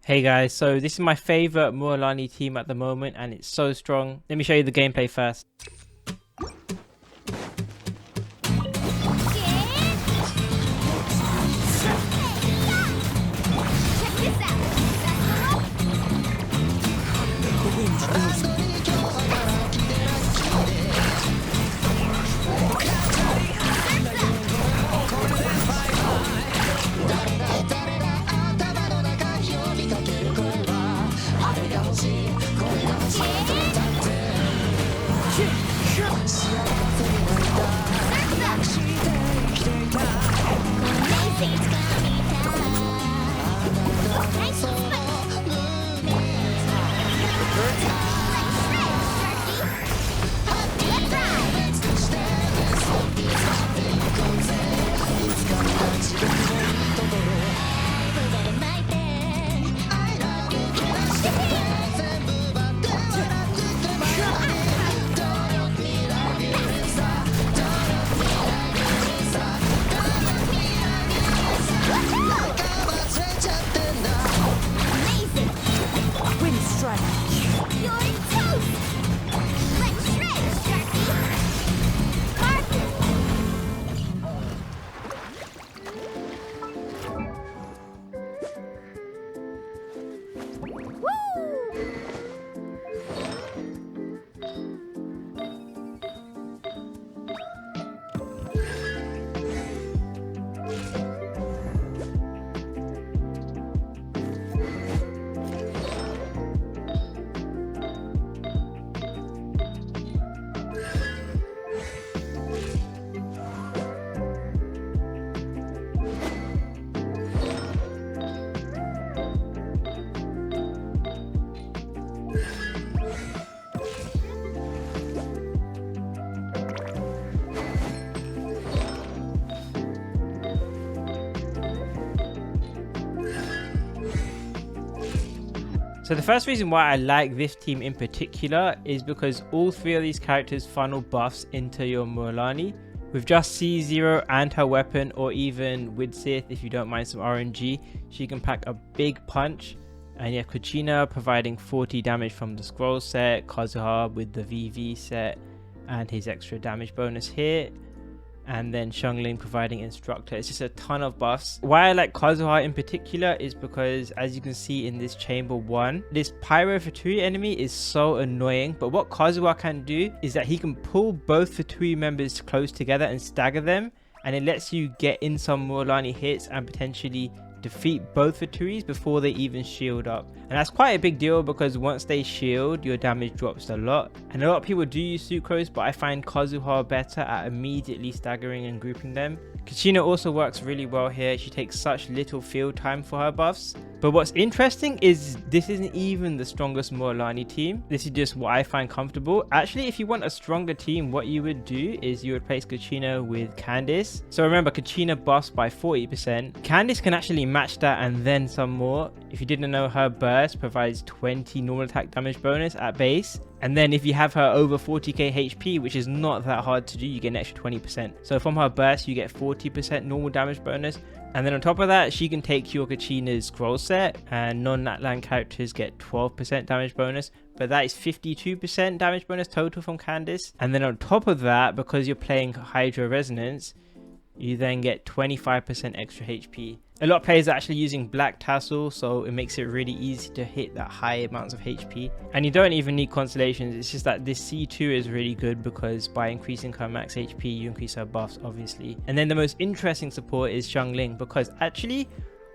Hey guys, so this is my favorite Mualani team at the moment and it's so strong. Let me show you the gameplay first. So the first reason why I like this team in particular is because all three of these characters funnel buffs into your Mualani. With just C0 and her weapon, or even with Sith if you don't mind some RNG, she can pack a big punch. And you have Kuchina providing 40 damage from the scroll set, Kazuha with the VV set and his extra damage bonus here, and then xiangling providing instructor. It's just a ton of buffs. Why I like Kazuha in particular is because, as you can see in this chamber 1, this pyro Fatui enemy is so annoying, but what Kazuha can do is that he can pull both Fatui members close together and stagger them, and it lets you get in some Mualani hits and potentially defeat both Fatuis before they even shield up. And that's quite a big deal because once they shield, your damage drops a lot. And a lot of people do use Sucrose, but I find Kazuha better at immediately staggering and grouping them. Kuchina also works really well here. She takes such little field time for her buffs. But what's interesting is this isn't even the strongest Mualani team. This is just what I find comfortable. Actually, if you want a stronger team, what you would do is you would place Kuchina with Candace. So remember, Kuchina buffs by 40%. Candace can actually match that and then some more. If you didn't know, her burst provides 20 normal attack damage bonus at base. And then if you have her over 40k HP, which is not that hard to do, you get an extra 20%. So from her burst, you get 40% normal damage bonus. And then on top of that, she can take your Kuchina's scroll set, and non-Natlan characters get 12% damage bonus, but that is 52% damage bonus total from Candace. And then on top of that, because you're playing Hydra Resonance, you then get 25% extra HP. A lot of players are actually using Black Tassel, so it makes it really easy to hit that high amounts of HP. And you don't even need constellations, it's just that this C2 is really good because by increasing her max HP, you increase her buffs, obviously. And then the most interesting support is xiangling, because actually,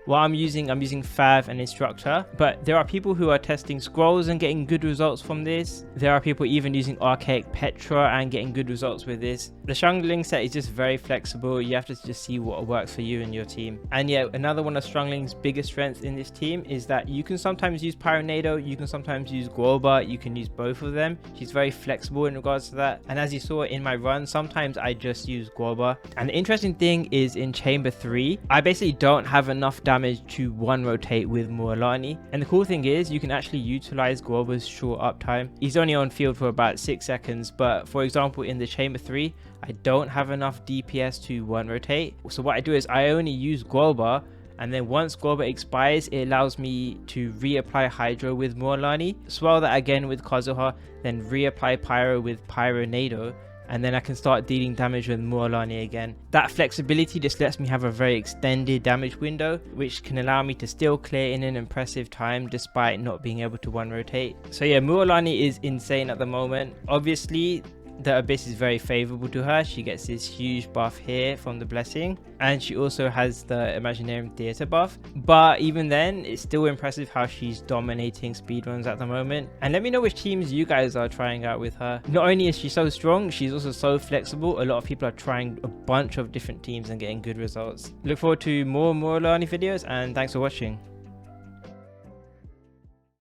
what I'm using Fav and Instructor, but there are people who are testing scrolls and getting good results from this. There are people even using Archaic Petra and getting good results with this. The xiangling set is just very flexible. You have to just see what works for you and your team. And yeah, another one of xiangling's biggest strengths in this team is that you can sometimes use Pyronado, you can sometimes use guoba, you can use both of them. She's very flexible in regards to that. And as you saw in my run, sometimes I just use guoba. And the interesting thing is in chamber 3, I basically don't have enough damage to one rotate with Mualani. And the cool thing is you can actually utilize guoba's short uptime. He's only on field for about 6 seconds, but for example in the chamber 3, I don't have enough DPS to one rotate. So what I do is I only use guoba And then once guoba expires, it allows me to reapply hydro with Mualani, swell that again with kazuha, then reapply pyro with pyronado, and then I can start dealing damage with Mualani again. That flexibility just lets me have a very extended damage window, which can allow me to still clear in an impressive time despite not being able to one rotate. So yeah, Mualani is insane at the moment. Obviously, the abyss is very favorable to her. She gets this huge buff here from the blessing, and she also has the Imaginarium Theatre buff. But even then, it's still impressive how she's dominating speedruns at the moment. And let me know which teams you guys are trying out with her. Not only is she so strong, she's also so flexible. A lot of people are trying a bunch of different teams and getting good results. Look forward to more Mualani videos, and thanks for watching.